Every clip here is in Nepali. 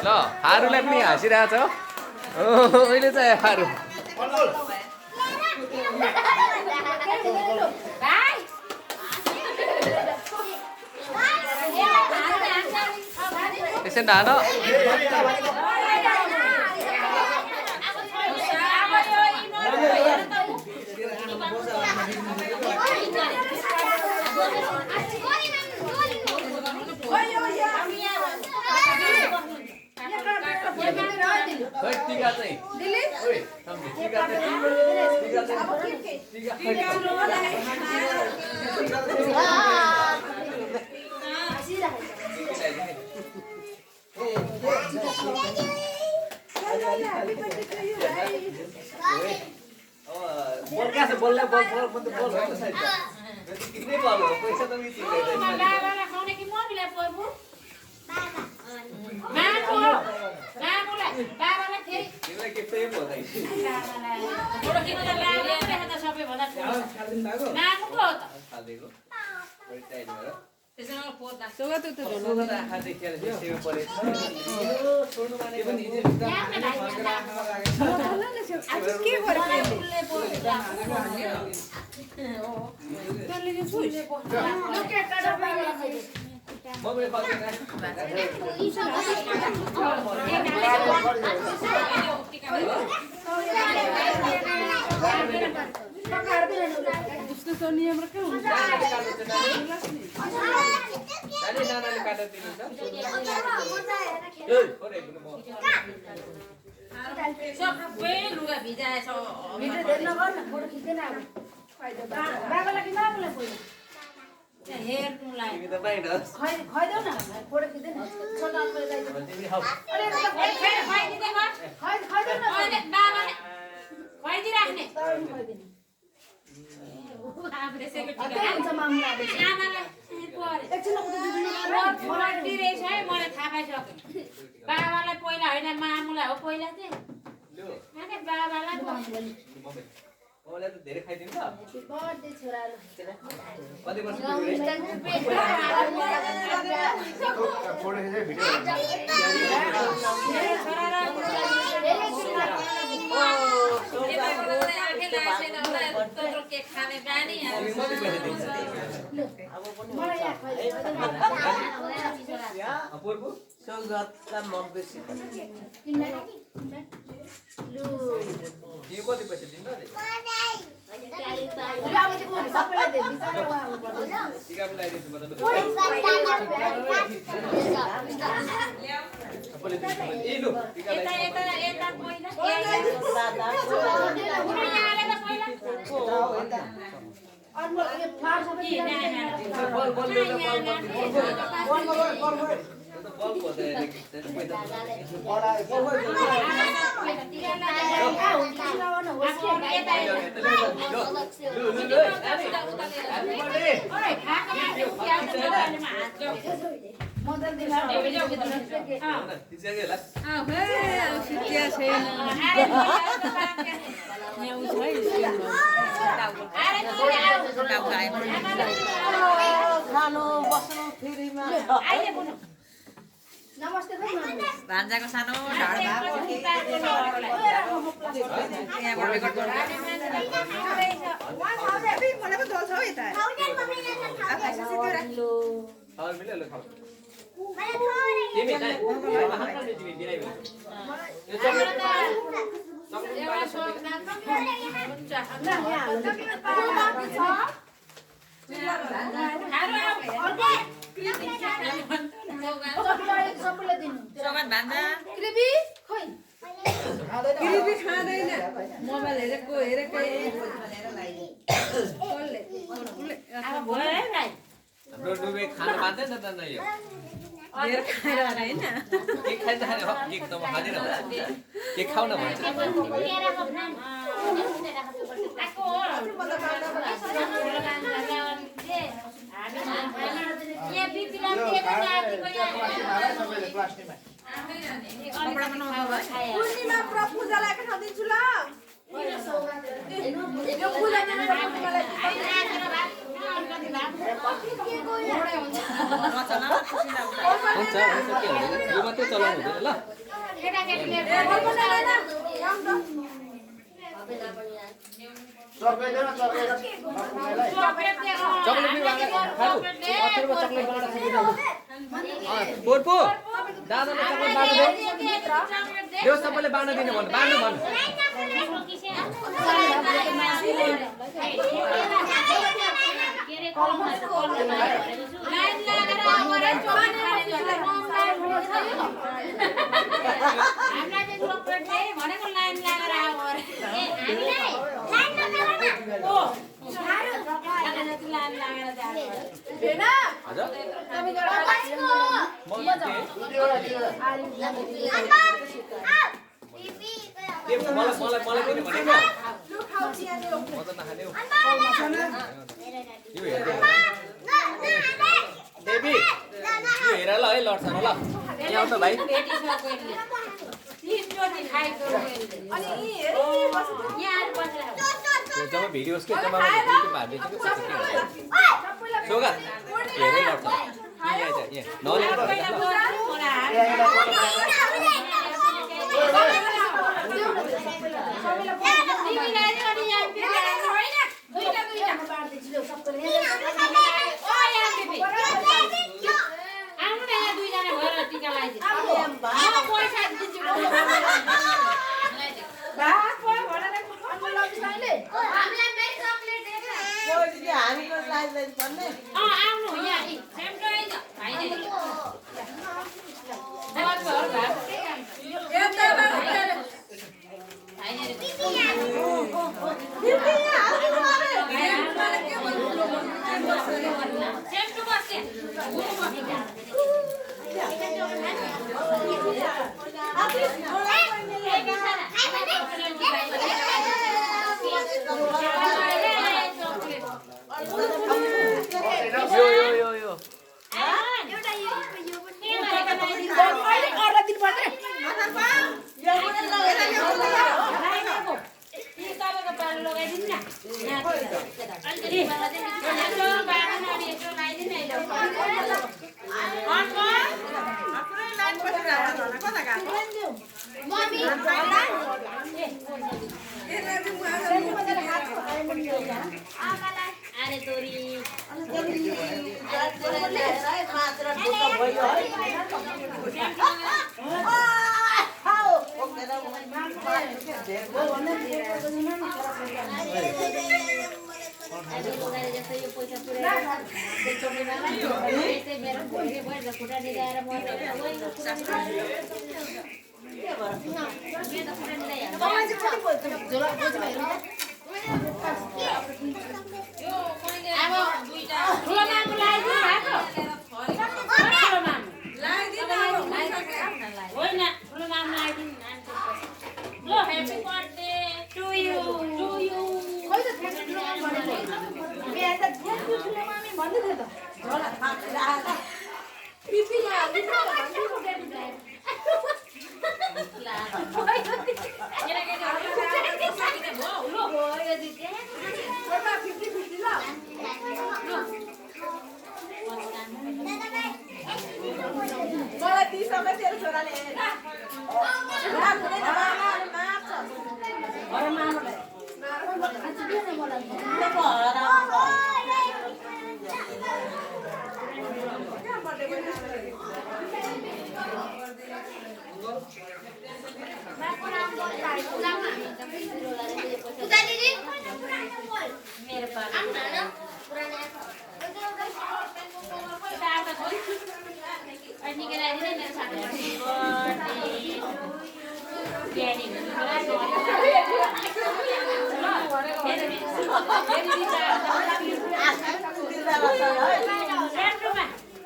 ल हारुलाई पनि हाँसिरहेछ अहिले चाहिँ हारु यसै नान टिका चाहिँ उसको नियम रक्यो हुन्छ सबै लुगा भिजाएछ बाबालाई कि बाबालाई पहिला हेर्नुलाई खुवाइदेऊ न फोटो खिच्दैन खुवाइदिराख्ने मलाई थाहा पाइसक्यो बाबालाई पहिला होइन मामुलाई हो पहिला चाहिँ बाबालाई मलाई त धेरै खाइदिन्छ बर्थडे छोराले कति वर्ष फोटो खिच्दै भिडियो कति पैसा दिनु नमस्ते भान्जाको सानो ढाड खाँदैन मोबाइल हेरेको डुबे खानु मान्दैन त न यो धेर खाएर हैन केक खाइ त खाने हो केक त म खाँदिन केक खाउ न भन्छ पूर्णिमा पूजालाई के ठाउँ दिन्छु ल यो पूजा हुन्छ के हुँदैन यो मात्रै चलाउनु हुँदैन ल चक्लेट पोर्पो दादाले चक्लेट बाँड्नु देऊ सबैले बाँड्न दिनु भन्नु बाँड्नु भन्नु भनेको लाइन लागेर मलाई पनि भनेको म त नखाने यो देवी यो हेर ल है लड्छ ल यहाँ आउ त भाइ जब भिडियोस् के जब युट्युब हाल्दै थियो सोगा हेरै लड्छ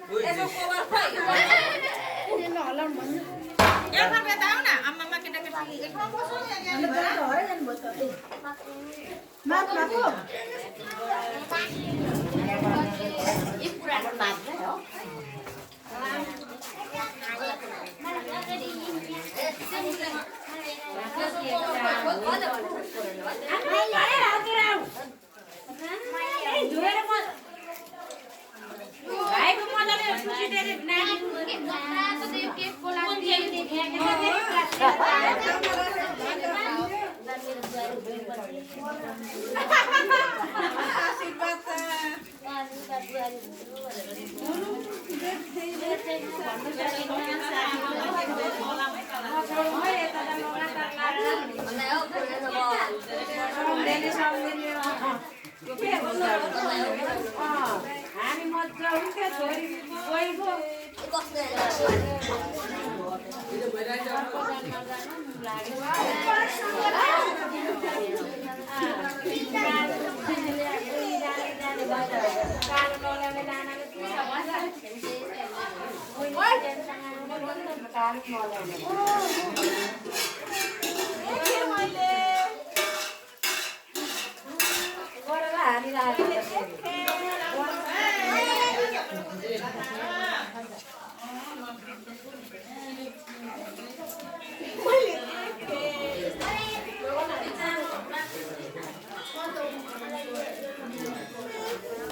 यसो कोवर खोइ नहलाउनु भन्नु एउटा बेता आऊ न आम्मामा केटाकेटी एक ठाउँ बसौँ न यहाँ अन्त बजार हरे जानुभयो त मात माको यी पुरानो नाच्ने हो भाइको मजाले खुसी दिएर नानीको आशीर्वाद हामी मजा उठ्यो छोरी गइगयो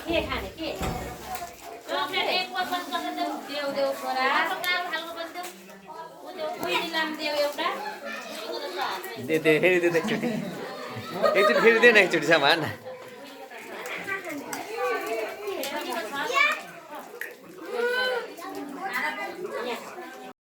के खाने के चकलेट एक पसन कसै देऊ देऊ छोरा खालको पनि देऊ उ देऊ कोही लाम देऊ एउटा दे फेरि दे एकचोटि फेरि दे न एकचोटि सामान